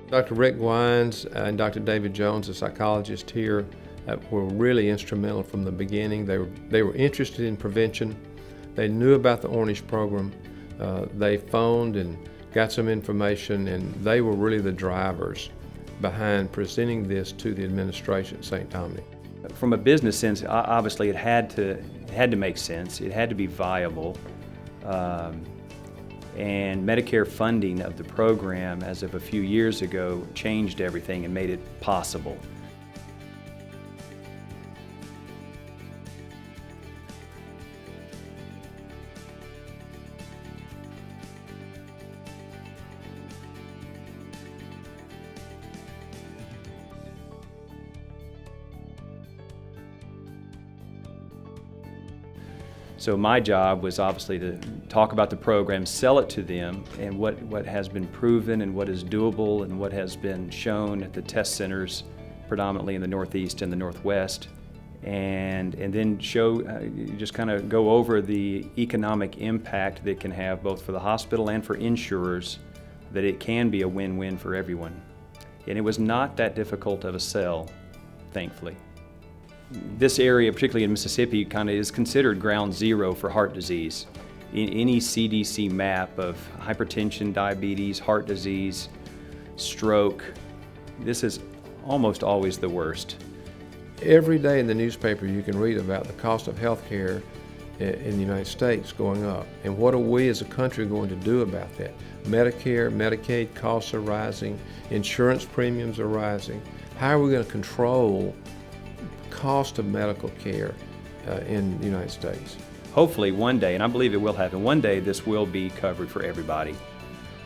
Dr. Rick Wines and Dr. David Jones, the psychologist here, were really instrumental from the beginning. They were interested in prevention. They knew about the Ornish program. They phoned and got some information, and they were really the drivers behind presenting this to the administration at St. Dominic. From a business sense, obviously it had to make sense. It had to be viable. And Medicare funding of the program as of a few years ago changed everything and made it possible. So my job was obviously to talk about the program, sell it to them, and what has been proven and what is doable and what has been shown at the test centers, predominantly in the Northeast and the Northwest, and then show, just kind of go over the economic impact that it can have both for the hospital and for insurers, that it can be a win-win for everyone. And it was not that difficult of a sell, thankfully. This area, particularly in Mississippi, kind of is considered ground zero for heart disease. In any CDC map of hypertension, diabetes, heart disease, stroke, this is almost always the worst. Every day in the newspaper you can read about the cost of health care in the United States going up. And what are we as a country going to do about that? Medicare, Medicaid costs are rising, insurance premiums are rising. How are we going to control cost of medical care in the United States? Hopefully one day, and I believe it will happen, one day this will be covered for everybody.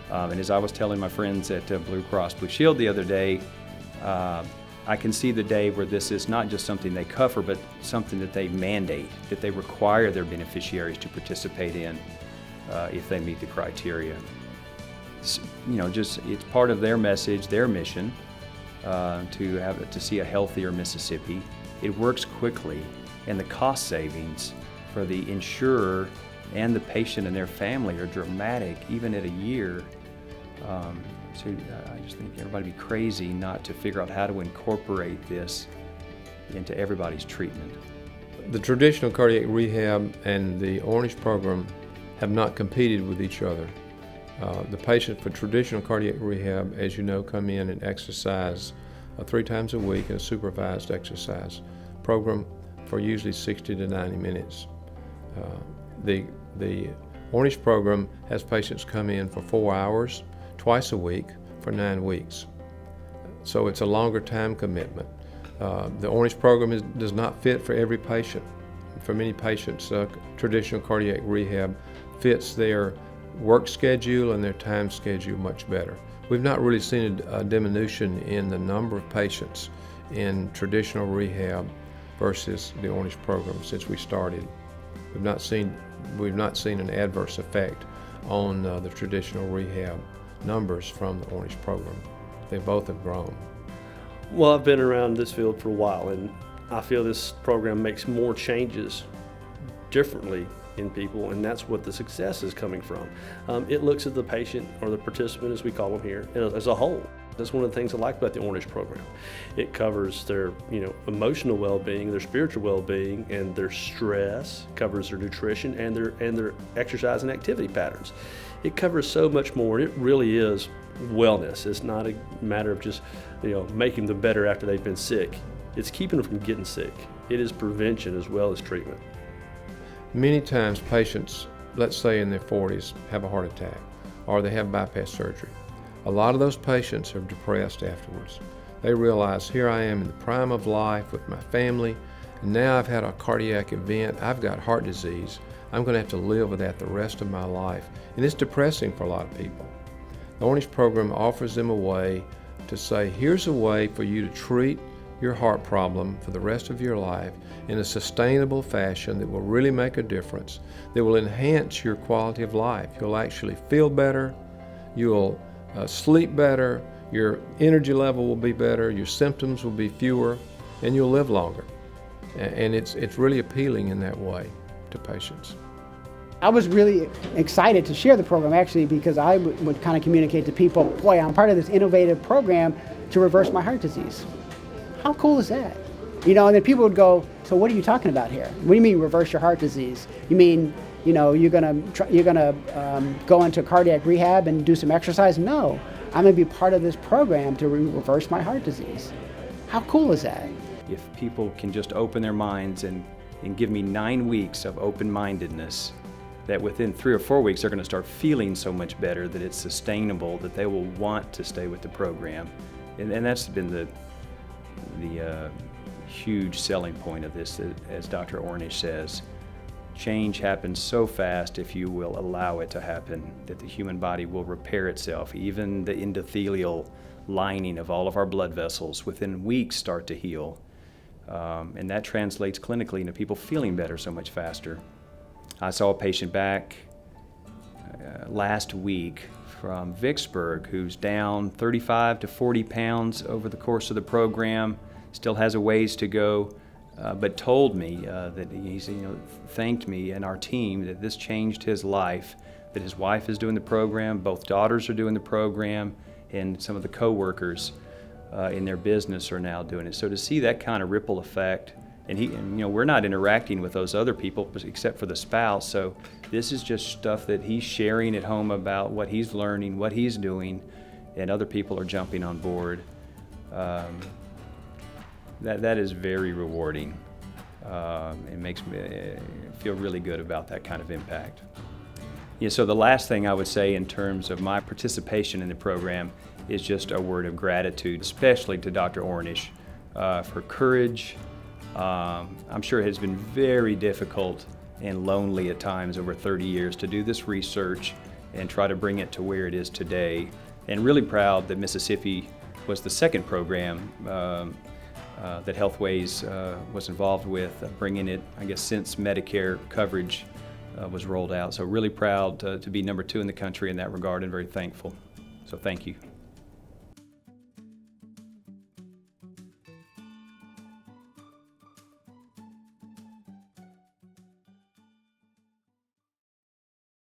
And as I was telling my friends at Blue Cross Blue Shield the other day, I can see the day where this is not just something they cover, but something that they mandate, that they require their beneficiaries to participate in if they meet the criteria. It's part of their message, their mission, to see a healthier Mississippi. It works quickly, and the cost savings for the insurer and the patient and their family are dramatic, even at a year. So I just think everybody would be crazy not to figure out how to incorporate this into everybody's treatment. The traditional cardiac rehab and the Ornish program have not competed with each other. The patients for traditional cardiac rehab, as you know, come in and exercise 3 times a week in a supervised exercise program for usually 60 to 90 minutes. The Ornish program has patients come in for 4 hours, twice a week for 9 weeks. So it's a longer time commitment. The Ornish program does not fit for every patient. For many patients, traditional cardiac rehab fits their work schedule and their time schedule much better. We've not really seen a diminution in the number of patients in traditional rehab versus the Ornish program since we started. We've not seen an adverse effect on the traditional rehab numbers from the Ornish program. They both have grown. Well, I've been around this field for a while, and I feel this program makes more changes differently in people, and that's what the success is coming from. It looks at the patient, or the participant as we call them here, as a whole. That's one of the things I like about the Ornish program. It covers their emotional well-being, their spiritual well-being, and their stress, covers their nutrition and their exercise and activity patterns. It covers so much more. It really is wellness. It's not a matter of just making them better after they've been sick. It's keeping them from getting sick. It is prevention as well as treatment. Many times patients, let's say in their 40s, have a heart attack or they have bypass surgery. A lot of those patients are depressed afterwards. They realize, here I am in the prime of life with my family, and now I've had a cardiac event, I've got heart disease, I'm going to have to live with that the rest of my life. And it's depressing for a lot of people. The Ornish program offers them a way to say, here's a way for you to treat your heart problem for the rest of your life in a sustainable fashion that will really make a difference, that will enhance your quality of life. You'll actually feel better, you'll sleep better, your energy level will be better, your symptoms will be fewer, and you'll live longer. And it's really appealing in that way to patients. I was really excited to share the program actually because I would kind of communicate to people, boy, I'm part of this innovative program to reverse my heart disease. How cool is that? You know, and then people would go, so what are you talking about here? What do you mean reverse your heart disease? You mean, you know, you're gonna go into cardiac rehab and do some exercise? No, I'm gonna be part of this program to reverse my heart disease. How cool is that? If people can just open their minds and give me 9 weeks of open-mindedness, that within 3 or 4 weeks they're gonna start feeling so much better that it's sustainable, that they will want to stay with the program. And that's been the huge selling point of this, as Dr. Ornish says. Change happens so fast if you will allow it to happen, that the human body will repair itself. Even the endothelial lining of all of our blood vessels within weeks start to heal. And that translates clinically into people feeling better so much faster. I saw a patient back last week from Vicksburg who's down 35 to 40 pounds over the course of the program, still has a ways to go, but told me that he's, thanked me and our team that this changed his life, that his wife is doing the program, both daughters are doing the program, and some of the co-workers in their business are now doing it. So to see that kind of ripple effect, and we're not interacting with those other people except for the spouse, so this is just stuff that he's sharing at home about what he's learning, what he's doing, and other people are jumping on board. That is very rewarding. It makes me feel really good about that kind of impact. Yeah, so the last thing I would say in terms of my participation in the program is just a word of gratitude, especially to Dr. Ornish for courage. I'm sure it has been very difficult and lonely at times over 30 years to do this research and try to bring it to where it is today. And really proud that Mississippi was the second program that Healthways was involved with, bringing it, I guess, since Medicare coverage was rolled out. So really proud to be number 2 in the country in that regard, and very thankful. So thank you.